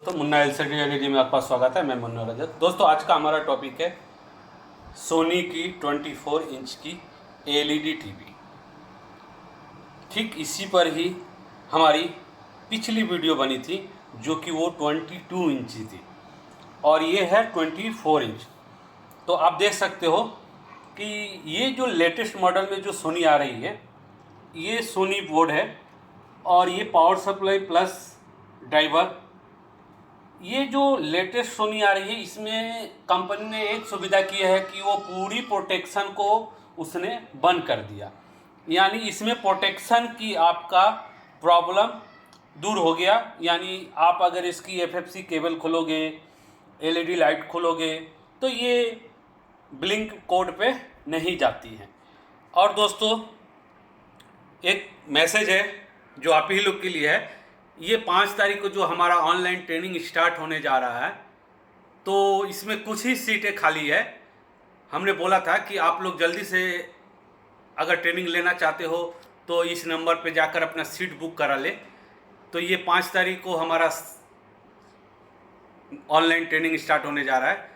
तो Munna LCD LED में आपका स्वागत है। मैं मुन्ना रजत। दोस्तों, आज का हमारा टॉपिक है सोनी की 24 इंच की एलईडी टीवी। ठीक इसी पर ही हमारी पिछली वीडियो बनी थी जो कि वो 22 इंच थी और ये है 24 इंच। तो आप देख सकते हो कि ये जो लेटेस्ट मॉडल में जो सोनी आ रही है, ये सोनी बोर्ड है और ये पावर सप्लाई प्लस ड्राइवर। ये जो लेटेस्ट सोनी आ रही है, इसमें कंपनी ने एक सुविधा की है कि वो पूरी प्रोटेक्शन को उसने बंद कर दिया। यानी इसमें प्रोटेक्शन की आपका प्रॉब्लम दूर हो गया। यानी आप अगर इसकी एफएफसी केबल खोलोगे, एलईडी लाइट खोलोगे, तो ये ब्लिंक कोड पे नहीं जाती है। और दोस्तों, एक मैसेज है जो आप ही लोग के लिए है। ये 5 तारीख को जो हमारा ऑनलाइन ट्रेनिंग स्टार्ट होने जा रहा है, तो इसमें कुछ ही सीटें खाली है। हमने बोला था कि आप लोग जल्दी से अगर ट्रेनिंग लेना चाहते हो तो इस नंबर पे जाकर अपना सीट बुक करा ले। तो ये 5 तारीख को हमारा ऑनलाइन ट्रेनिंग स्टार्ट होने जा रहा है।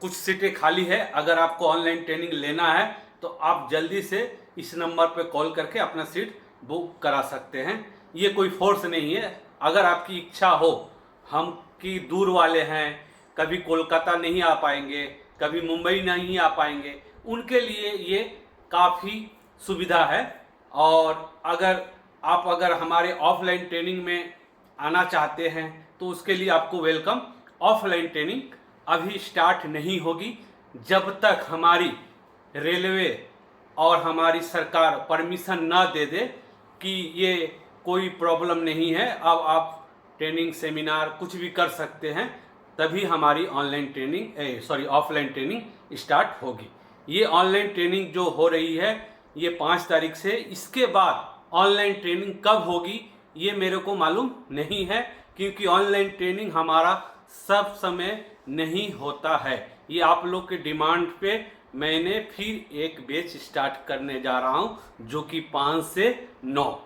कुछ सीटें खाली है। अगर आपको ऑनलाइन ट्रेनिंग लेना है तो आप जल्दी से इस नंबर पे कॉल करके अपना सीट बुक करा सकते हैं। ये कोई फोर्स नहीं है। अगर आपकी इच्छा हो, हम कि दूर वाले हैं, कभी कोलकाता नहीं आ पाएंगे, कभी मुंबई नहीं आ पाएंगे, उनके लिए ये काफ़ी सुविधा है। और अगर हमारे ऑफलाइन ट्रेनिंग में आना चाहते हैं तो उसके लिए आपको वेलकम। ऑफलाइन ट्रेनिंग अभी स्टार्ट नहीं होगी जब तक हमारी रेलवे और हमारी सरकार परमिशन ना दे दे कि ये कोई प्रॉब्लम नहीं है, अब आप ट्रेनिंग सेमिनार कुछ भी कर सकते हैं, तभी हमारी ऑफलाइन ट्रेनिंग स्टार्ट होगी। ये ऑनलाइन ट्रेनिंग जो हो रही है ये 5 तारीख से। इसके बाद ऑनलाइन ट्रेनिंग कब होगी ये मेरे को मालूम नहीं है, क्योंकि ऑनलाइन ट्रेनिंग हमारा सब समय नहीं होता है। ये आप लोग के डिमांड पे मैंने फिर एक बैच स्टार्ट करने जा रहा हूँ जो कि 5 से 9।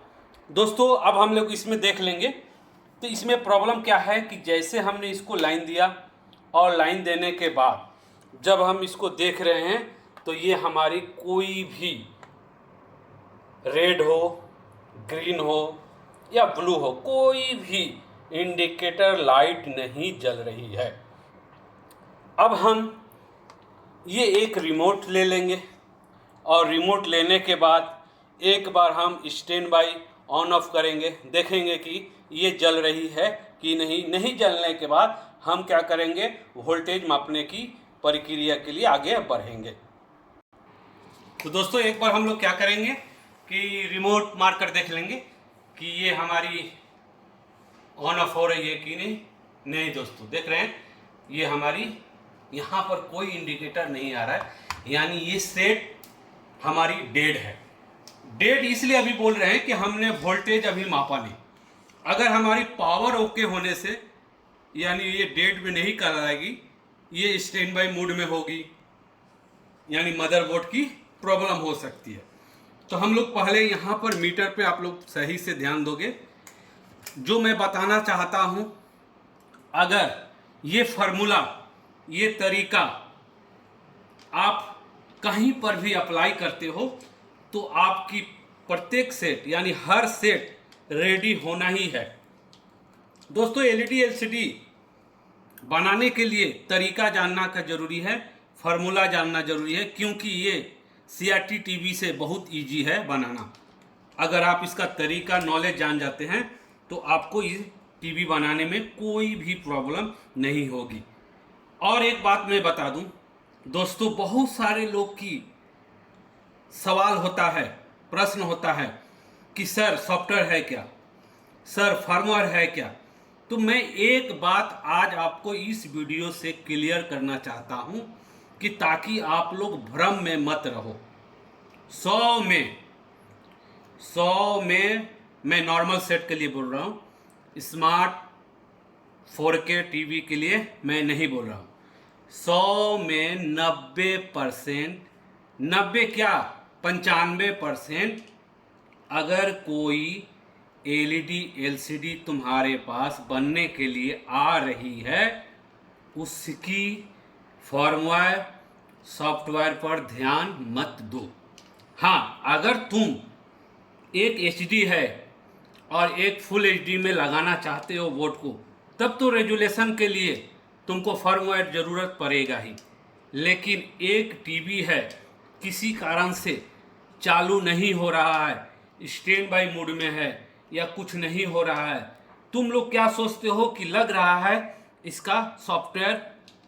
दोस्तों, अब हम लोग इसमें देख लेंगे। तो इसमें प्रॉब्लम क्या है कि जैसे हमने इसको लाइन दिया और लाइन देने के बाद जब हम इसको देख रहे हैं तो ये हमारी कोई भी रेड हो, ग्रीन हो या ब्लू हो, कोई भी इंडिकेटर लाइट नहीं जल रही है। अब हम ये एक रिमोट ले लेंगे और रिमोट लेने के बाद एक बार हम स्टैंड बाई ऑन ऑफ करेंगे, देखेंगे कि ये जल रही है कि नहीं। नहीं जलने के बाद हम क्या करेंगे, वोल्टेज मापने की प्रक्रिया के लिए आगे बढ़ेंगे। तो दोस्तों, एक बार हम लोग क्या करेंगे कि रिमोट मार कर देख लेंगे कि ये हमारी ऑन ऑफ हो रही है कि नहीं। नहीं दोस्तों, देख रहे हैं ये हमारी यहाँ पर कोई इंडिकेटर नहीं आ रहा है, यानी ये सेट हमारी डेड है। डेड इसलिए अभी बोल रहे हैं कि हमने वोल्टेज अभी मापा नहीं। अगर हमारी पावर ओके होने से, यानी ये डेड में नहीं कहलाएगी, ये स्टैंड बाई मोड में होगी, यानी मदरबोर्ड की प्रॉब्लम हो सकती है। तो हम लोग पहले यहाँ पर मीटर पे आप लोग सही से ध्यान दोगे। जो मैं बताना चाहता हूँ, अगर ये फार्मूला, ये तरीका आप कहीं पर भी अप्लाई करते हो तो आपकी प्रत्येक सेट, यानी हर सेट रेडी होना ही है। दोस्तों, एलईडी एलसीडी बनाने के लिए तरीका जानना का जरूरी है, फार्मूला जानना जरूरी है, क्योंकि ये सीआरटी टीवी से बहुत इजी है बनाना। अगर आप इसका तरीका नॉलेज जान जाते हैं तो आपको इस टीवी बनाने में कोई भी प्रॉब्लम नहीं होगी। और एक बात मैं बता दूं दोस्तों, बहुत सारे लोग की सवाल होता है, प्रश्न होता है कि सर सॉफ्टवेयर है क्या, सर फर्मवेयर है क्या। तो मैं एक बात आज आपको इस वीडियो से क्लियर करना चाहता हूं कि ताकि आप लोग भ्रम में मत रहो। 100 में मैं नॉर्मल सेट के लिए बोल रहा हूं, स्मार्ट 4K टीवी के लिए मैं नहीं बोल रहा हूं। 100 में 90%, 90 क्या 95% अगर कोई एलईडी एलसीडी तुम्हारे पास बनने के लिए आ रही है, उसकी फर्मवेयर सॉफ्टवेयर पर ध्यान मत दो। हाँ, अगर तुम एक एचडी है और एक फुल एचडी में लगाना चाहते हो बोर्ड को, तब तो रेजुलेशन के लिए तुमको फर्मवेयर ज़रूरत पड़ेगा ही। लेकिन एक टीवी है, किसी कारण से चालू नहीं हो रहा है, स्टैंड बाई मोड में है या कुछ नहीं हो रहा है, तुम लोग क्या सोचते हो कि लग रहा है इसका सॉफ्टवेयर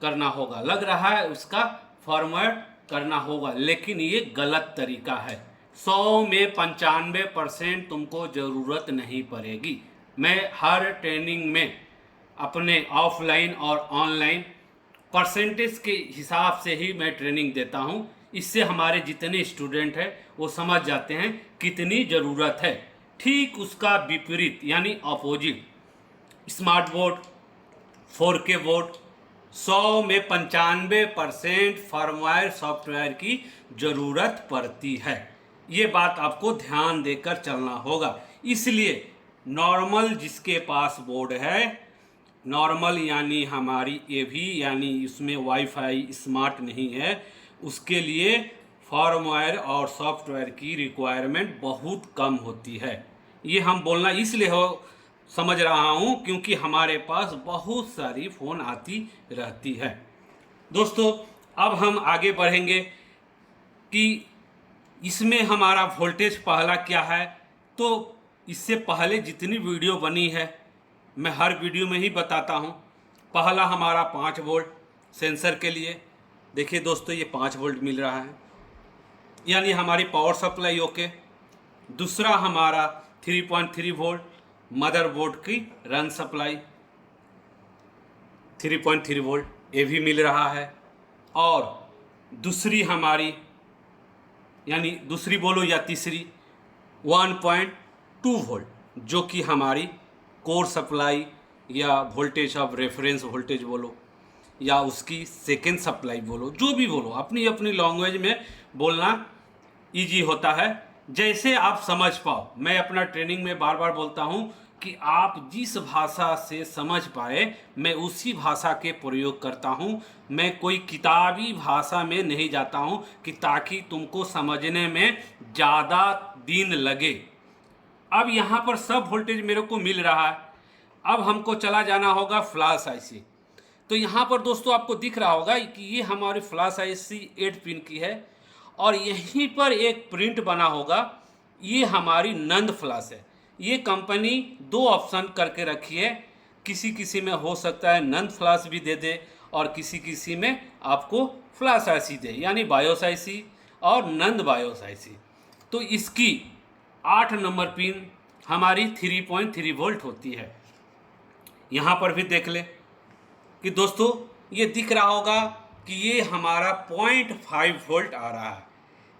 करना होगा, लग रहा है उसका फर्मवेयर करना होगा, लेकिन ये गलत तरीका है। 100 में 95% तुमको ज़रूरत नहीं पड़ेगी। मैं हर ट्रेनिंग में अपने ऑफलाइन और ऑनलाइन परसेंटेज के हिसाब से ही मैं ट्रेनिंग देता हूँ। इससे हमारे जितने स्टूडेंट हैं वो समझ जाते हैं कितनी ज़रूरत है। ठीक उसका विपरीत यानी opposite, smart board 4K board 100 में 95% फर्मवेयर सॉफ्टवेयर की ज़रूरत पड़ती है। ये बात आपको ध्यान देकर चलना होगा। इसलिए नॉर्मल जिसके पास बोर्ड है, नॉर्मल यानी हमारी एवी यानी इसमें वाईफाई स्मार्ट नहीं है, उसके लिए फर्मवेयर और सॉफ्टवेयर की रिक्वायरमेंट बहुत कम होती है। ये हम बोलना इसलिए समझ रहा हूँ क्योंकि हमारे पास बहुत सारी फ़ोन आती रहती है। दोस्तों, अब हम आगे बढ़ेंगे कि इसमें हमारा वोल्टेज पहला क्या है। तो इससे पहले जितनी वीडियो बनी है मैं हर वीडियो में ही बताता हूँ। पहला हमारा 5 वोल्ट सेंसर के लिए, देखिए दोस्तों ये 5 वोल्ट मिल रहा है, यानी हमारी पावर सप्लाई ओके। दूसरा हमारा 3.3 वोल्ट मदरबोर्ड की रन सप्लाई 3.3 वोल्ट ये भी मिल रहा है। और दूसरी हमारी यानी दूसरी बोलो या तीसरी 1.2 वोल्ट जो कि हमारी कोर सप्लाई या वोल्टेज ऑफ रेफरेंस वोल्टेज बोलो या उसकी सेकेंड सप्लाई बोलो, जो भी बोलो अपनी अपनी लैंग्वेज में बोलना इजी होता है, जैसे आप समझ पाओ। मैं अपना ट्रेनिंग में बार बार बोलता हूँ कि आप जिस भाषा से समझ पाए मैं उसी भाषा के प्रयोग करता हूँ। मैं कोई किताबी भाषा में नहीं जाता हूँ कि ताकि तुमको समझने में ज़्यादा दिन लगे। अब यहाँ पर सब वोल्टेज मेरे को मिल रहा है। अब हमको चला जाना होगा फ्लैश आईसी। तो यहाँ पर दोस्तों आपको दिख रहा होगा कि ये हमारी फ्लैश आईसी 8 पिन की है और यहीं पर एक प्रिंट बना होगा, ये हमारी नंद फ्लैश है। ये कंपनी 2 ऑप्शन करके रखी है, किसी किसी में हो सकता है नंद फ्लैश भी दे दे और किसी किसी में आपको फ्लैश आईसी दे, यानी बायोस आईसी और नंद बायोस आईसी। तो इसकी 8 नंबर पिन हमारी 3.3 वोल्ट होती है। यहाँ पर भी देख ले कि दोस्तों ये दिख रहा होगा कि ये हमारा 0.5 वोल्ट आ रहा है,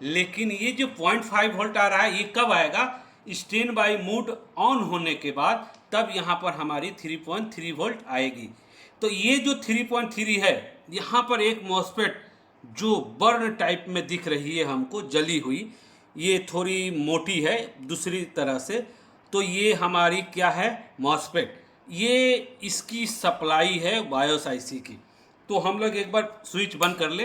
लेकिन ये जो 0.5 वोल्ट आ रहा है ये कब आएगा, स्टैंड बाई मोड ऑन होने के बाद, तब यहाँ पर हमारी 3.3 वोल्ट आएगी। तो ये जो 3.3 है, यहाँ पर एक मॉसफेट जो बर्न टाइप में दिख रही है हमको जली हुई, ये थोड़ी मोटी है दूसरी तरह से, तो ये हमारी क्या है मॉसफेट, ये इसकी सप्लाई है बायोस आईसी की। तो हम लोग एक बार स्विच बंद कर ले,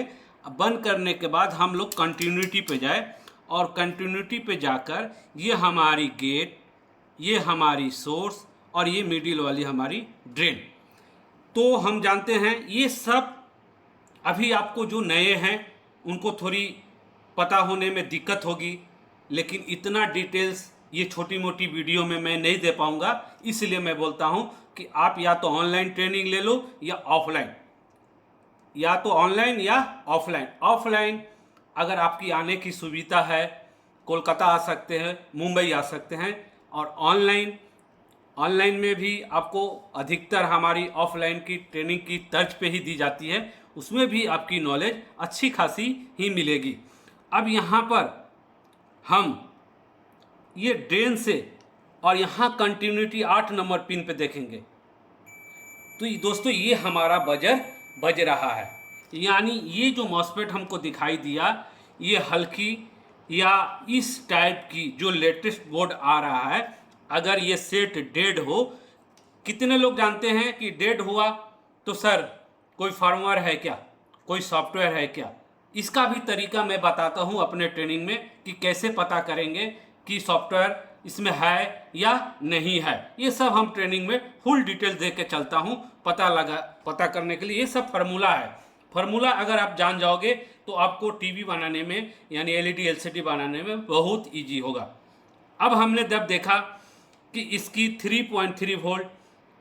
बंद करने के बाद हम लोग कंटिन्यूटी पे जाए और कंटिन्यूटी पे जाकर ये हमारी गेट, ये हमारी सोर्स और ये मिडिल वाली हमारी ड्रेन। तो हम जानते हैं ये सब अभी आपको जो नए हैं उनको थोड़ी पता होने में दिक्कत होगी, लेकिन इतना डिटेल्स ये छोटी मोटी वीडियो में मैं नहीं दे पाऊँगा। इसलिए मैं बोलता हूँ कि आप या तो ऑनलाइन ट्रेनिंग ले लो या ऑफलाइन, या तो ऑनलाइन या ऑफलाइन। ऑफलाइन अगर आपकी आने की सुविधा है, कोलकाता आ सकते हैं, मुंबई आ सकते हैं। और ऑनलाइन में भी आपको अधिकतर हमारी ऑफलाइन की ट्रेनिंग की तर्ज पे ही दी जाती है, उसमें भी आपकी नॉलेज अच्छी खासी ही मिलेगी। अब यहाँ पर हम ये ड्रेन से और यहाँ कंटिन्यूटी 8 नंबर पिन पे देखेंगे तो दोस्तों ये हमारा बजर बज रहा है, यानी ये जो मॉसफेट हमको दिखाई दिया ये हल्की या इस टाइप की जो लेटेस्ट बोर्ड आ रहा है अगर ये सेट डेड हो, कितने लोग जानते हैं कि डेड हुआ तो सर कोई फर्मवेयर है क्या, कोई सॉफ्टवेयर है क्या? इसका भी तरीका मैं बताता हूँ अपने ट्रेनिंग में कि कैसे पता करेंगे कि सॉफ्टवेयर इसमें है या नहीं है। ये सब हम ट्रेनिंग में फुल डिटेल दे के चलता हूँ। पता करने के लिए ये सब फार्मूला है। फार्मूला अगर आप जान जाओगे तो आपको टीवी बनाने में यानी एलईडी एलसीडी बनाने में बहुत ईजी होगा। अब हमने जब देखा कि इसकी 3.3 वोल्ट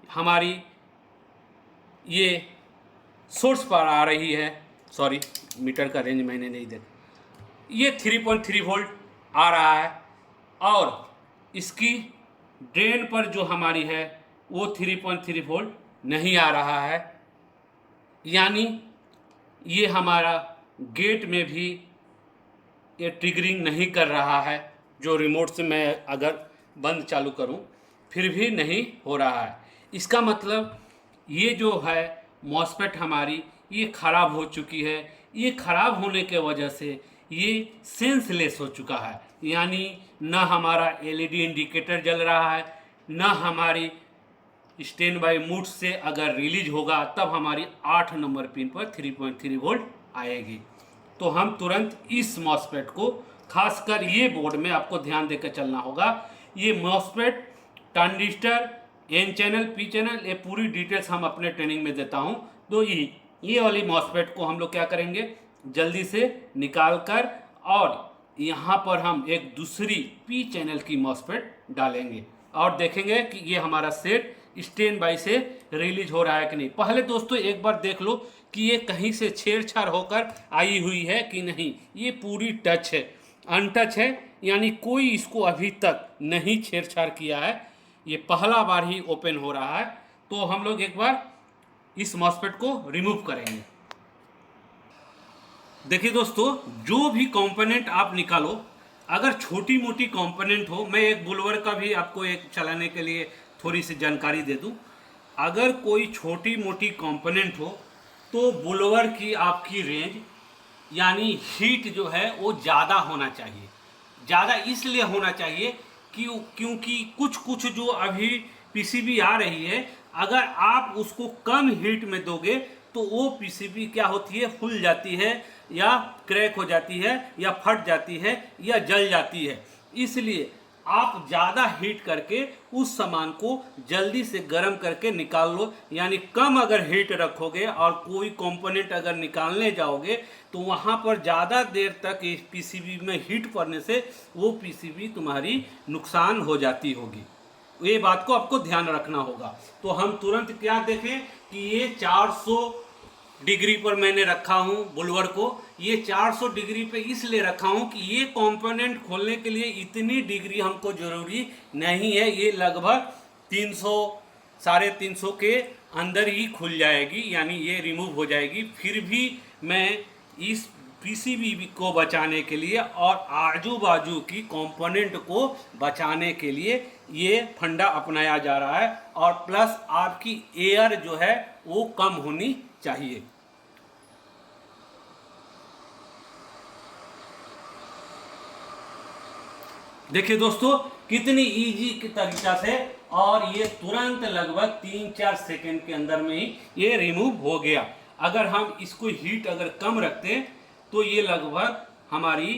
हमारी ये सोर्स पर आ रही है, सॉरी मीटर का रेंज मैंने नहीं देखा, ये 3.3 वोल्ट आ रहा है और इसकी ड्रेन पर जो हमारी है वो 3.3 वोल्ट नहीं आ रहा है, यानी ये हमारा गेट में भी ये ट्रिगरिंग नहीं कर रहा है। जो रिमोट से मैं अगर बंद चालू करूं फिर भी नहीं हो रहा है। इसका मतलब ये जो है मॉसफेट हमारी ये ख़राब हो चुकी है। ये ख़राब होने के वजह से ये सेंसलेस हो चुका है, यानी ना हमारा एलईडी इंडिकेटर जल रहा है, ना हमारी स्टैंड बाई मोड से अगर रिलीज होगा तब हमारी 8 नंबर पिन पर 3.3 वोल्ट आएगी। तो हम तुरंत इस मॉसफेट को, खासकर ये बोर्ड में आपको ध्यान देकर चलना होगा। ये MOSFET, transistor, N channel, P channel, ये पूरी डिटेल्स हम अपने ट्रेनिंग में देता हूँ। तो ये वाली मॉसफेट को हम लोग क्या करेंगे, जल्दी से निकाल कर और यहाँ पर हम एक दूसरी पी चैनल की मॉसफेट डालेंगे और देखेंगे कि ये हमारा सेट स्टैंड बाई से रिलीज हो रहा है कि नहीं। पहले दोस्तों एक बार देख लो कि ये कहीं से छेड़छाड़ होकर आई हुई है कि नहीं। ये पूरी टच है, अनटच है, यानी कोई इसको अभी तक नहीं छेड़छाड़ किया है। ये पहला बार ही ओपन हो रहा है। तो हम लोग एक बार इस मॉसफेट को रिमूव करेंगे। देखिए दोस्तों, जो भी कंपोनेंट आप निकालो, अगर छोटी मोटी कंपोनेंट हो, मैं एक बुलवर का भी आपको एक चलाने के लिए थोड़ी सी जानकारी दे दूं। अगर कोई छोटी मोटी कंपोनेंट हो तो बुलवर की आपकी रेंज यानी हीट जो है वो ज़्यादा होना चाहिए। ज़्यादा इसलिए होना चाहिए क्योंकि कुछ जो अभी पीसीबी आ रही है, अगर आप उसको कम हीट में दोगे तो वो पीसीबी क्या होती है, फूल जाती है या क्रैक हो जाती है या फट जाती है या जल जाती है। इसलिए आप ज़्यादा हीट करके उस सामान को जल्दी से गर्म करके निकाल लो। यानी कम अगर हीट रखोगे और कोई कंपोनेंट अगर निकालने जाओगे तो वहाँ पर ज़्यादा देर तक इस पीसीबी में हीट पड़ने से वो पीसीबी तुम्हारी नुकसान हो जाती होगी। ये बात को आपको ध्यान रखना होगा। तो हम तुरंत क्या देखें कि ये 400 डिग्री पर मैंने रखा हूँ बुलवर को। ये 400 डिग्री पे इसलिए रखा हूँ कि ये कंपोनेंट खोलने के लिए इतनी डिग्री हमको ज़रूरी नहीं है। ये लगभग 300 350 के अंदर ही खुल जाएगी, यानी ये रिमूव हो जाएगी। फिर भी मैं इस पीसीबी को बचाने के लिए और आजू बाजू की कंपोनेंट को बचाने के लिए ये फंडा अपनाया जा रहा है। और प्लस आपकी एयर जो है वो कम होनी चाहिए। देखिए दोस्तों कितनी इजी की तरीका से, और ये तुरंत लगभग 3-4 सेकंड के अंदर में ही ये रिमूव हो गया। अगर हम इसको हीट अगर कम रखते तो ये लगभग हमारी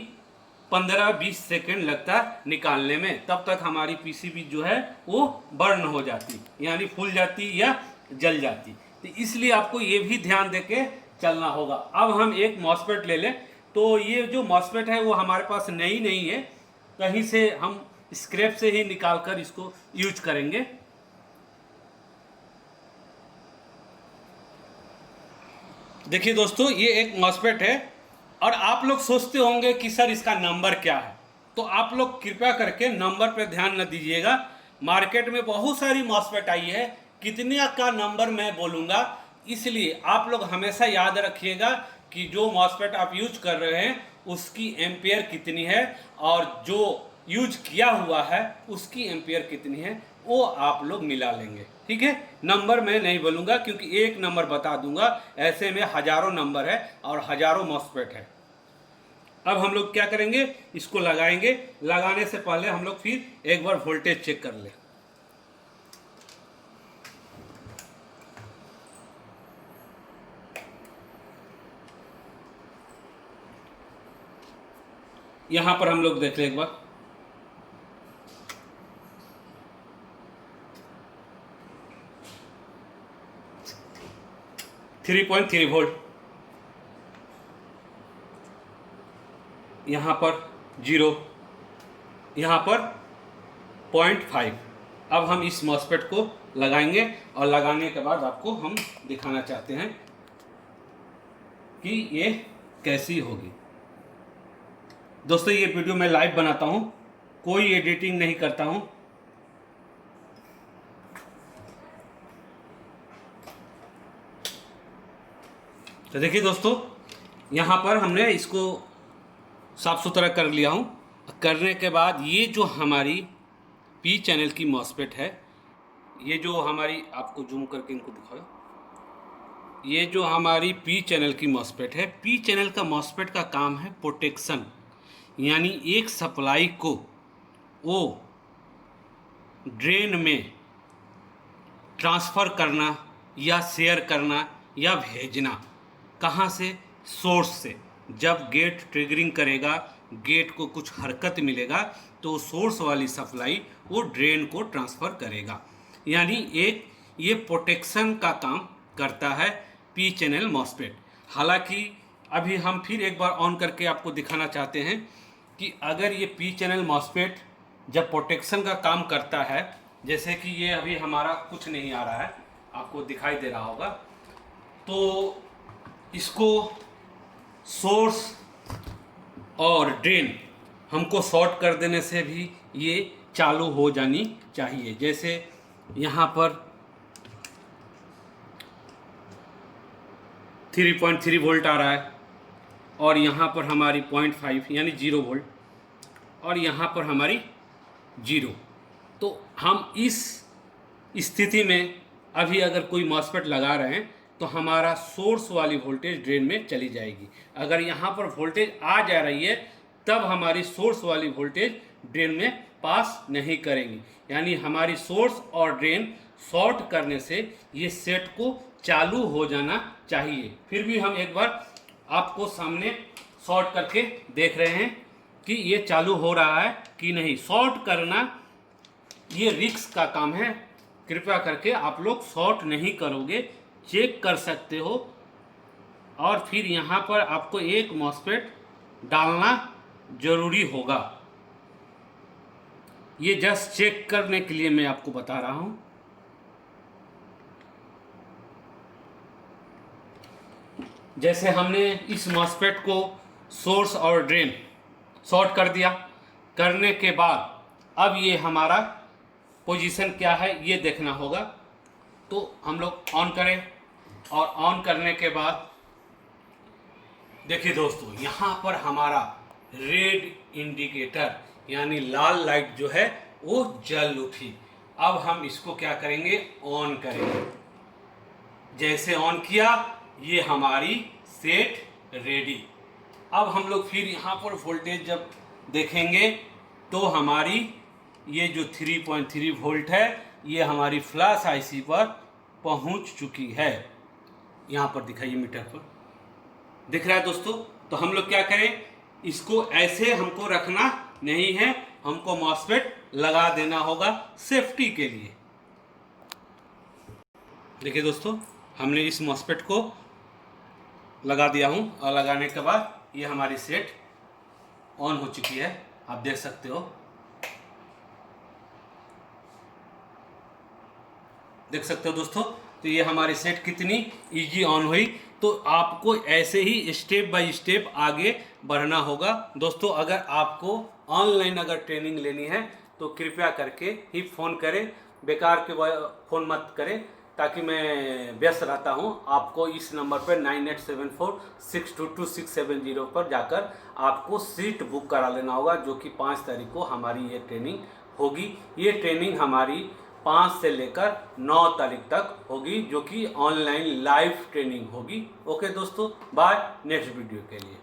15-20 सेकंड लगता निकालने में। तब तक हमारी पीसीबी जो है वो बर्न हो जाती, यानी फूल जाती या जल जाती। तो इसलिए आपको ये भी ध्यान देके चलना होगा। अब हम एक मॉसफेट ले लें। तो ये जो मॉसफेट है वो हमारे पास नई नहीं है, कहीं से हम स्क्रैप से ही निकाल कर इसको यूज करेंगे। देखिए दोस्तों ये एक मॉसफेट है और आप लोग सोचते होंगे कि सर इसका नंबर क्या है। तो आप लोग कृपया करके नंबर पर ध्यान न दीजिएगा। मार्केट में बहुत सारी मॉसफेट आई है, कितने का नंबर मैं बोलूँगा। इसलिए आप लोग हमेशा याद रखिएगा कि जो मॉसफेट आप यूज कर रहे हैं उसकी एम्पियर कितनी है और जो यूज किया हुआ है उसकी एम्पियर कितनी है, वो आप लोग मिला लेंगे। ठीक है, नंबर मैं नहीं बोलूँगा क्योंकि एक नंबर बता दूंगा, ऐसे में हज़ारों नंबर है और हज़ारों मॉसफेट है। अब हम लोग क्या करेंगे, इसको लगाएंगे। लगाने से पहले हम लोग फिर एक बार वोल्टेज चेक कर लें। यहाँ पर हम लोग देख लें एक बार, थ्री 3.3 वोल्ट, यहाँ पर 0, यहाँ पर 0.5। अब हम इस मॉसफेट को लगाएंगे और लगाने के बाद आपको हम दिखाना चाहते हैं कि ये कैसी होगी। दोस्तों ये वीडियो मैं लाइव बनाता हूँ, कोई एडिटिंग नहीं करता हूँ। तो देखिए दोस्तों, यहाँ पर हमने इसको साफ सुथरा कर लिया हूँ। करने के बाद ये जो हमारी पी चैनल की मॉसफेट है, ये जो हमारी, आपको जूम करके इनको दिखाओ, ये जो हमारी पी चैनल की मॉसफेट है, पी चैनल का मॉसफेट का काम है प्रोटेक्शन, यानी एक सप्लाई को वो ड्रेन में ट्रांसफ़र करना या शेयर करना या भेजना। कहाँ से? सोर्स से। जब गेट ट्रिगरिंग करेगा, गेट को कुछ हरकत मिलेगा तो सोर्स वाली सप्लाई वो ड्रेन को ट्रांसफ़र करेगा, यानी एक ये प्रोटेक्शन का काम करता है पी चैनल मॉसफेट। हालांकि अभी हम फिर एक बार ऑन करके आपको दिखाना चाहते हैं कि अगर ये पी चैनल मॉसफेट जब प्रोटेक्शन का काम करता है, जैसे कि ये अभी हमारा कुछ नहीं आ रहा है, आपको दिखाई दे रहा होगा, तो इसको सोर्स और ड्रेन हमको शॉर्ट कर देने से भी ये चालू हो जानी चाहिए। जैसे यहाँ पर 3.3 वोल्ट आ रहा है और यहाँ पर हमारी 0.5 यानी 0 वोल्ट और यहाँ पर हमारी 0। तो हम इस स्थिति में अभी अगर कोई मॉसफेट लगा रहे हैं तो हमारा सोर्स वाली वोल्टेज ड्रेन में चली जाएगी। अगर यहाँ पर वोल्टेज आ जा रही है तब हमारी सोर्स वाली वोल्टेज ड्रेन में पास नहीं करेंगी, यानी हमारी सोर्स और ड्रेन शॉर्ट करने से ये सेट को चालू हो जाना चाहिए। फिर भी हम एक बार आपको सामने शॉर्ट करके देख रहे हैं कि ये चालू हो रहा है कि नहीं। शॉर्ट करना ये रिस्क का काम है, कृपया करके आप लोग शॉर्ट नहीं करोगे, चेक कर सकते हो। और फिर यहाँ पर आपको एक मॉसफेट डालना जरूरी होगा। ये जस्ट चेक करने के लिए मैं आपको बता रहा हूँ। जैसे हमने इस मॉसफेट को सोर्स और ड्रेन शॉर्ट कर दिया, करने के बाद अब ये हमारा पोजीशन क्या है ये देखना होगा। तो हम लोग ऑन करें और ऑन करने के बाद देखिए दोस्तों, यहाँ पर हमारा रेड इंडिकेटर यानी लाल लाइट जो है वो जल उठी। अब हम इसको क्या करेंगे? ऑन करेंगे। जैसे ऑन किया, ये हमारी सेट रेडी। अब हम लोग फिर यहाँ पर वोल्टेज जब देखेंगे तो हमारी ये जो 3.3 वोल्ट है ये हमारी फ्लैश आईसी पर पहुँच चुकी है। यहाँ पर दिखाइए, मीटर पर दिख रहा है दोस्तों। तो हम लोग क्या करें? इसको ऐसे हमको रखना नहीं है, हमको मॉसफेट लगा देना होगा सेफ्टी के लिए। देखिए दोस्तों, हमने इस मॉसफेट को लगा दिया हूँ और लगाने के बाद ये हमारी सेट ऑन हो चुकी है, आप देख सकते हो। देख सकते हो दोस्तों, तो ये हमारी सेट कितनी इजी ऑन हुई। तो आपको ऐसे ही स्टेप बाय स्टेप आगे बढ़ना होगा। दोस्तों अगर आपको ऑनलाइन अगर ट्रेनिंग लेनी है तो कृपया करके ही फ़ोन करें, बेकार के फ़ोन मत करें, ताकि मैं व्यस्त रहता हूं। आपको इस नंबर पर 9874622670 पर जाकर आपको सीट बुक करा लेना होगा, जो कि 5 तारीख को हमारी ये ट्रेनिंग होगी। ये ट्रेनिंग हमारी 5 से लेकर 9 तारीख तक होगी, जो कि ऑनलाइन लाइव ट्रेनिंग होगी। ओके दोस्तों, बाय, नेक्स्ट वीडियो के लिए।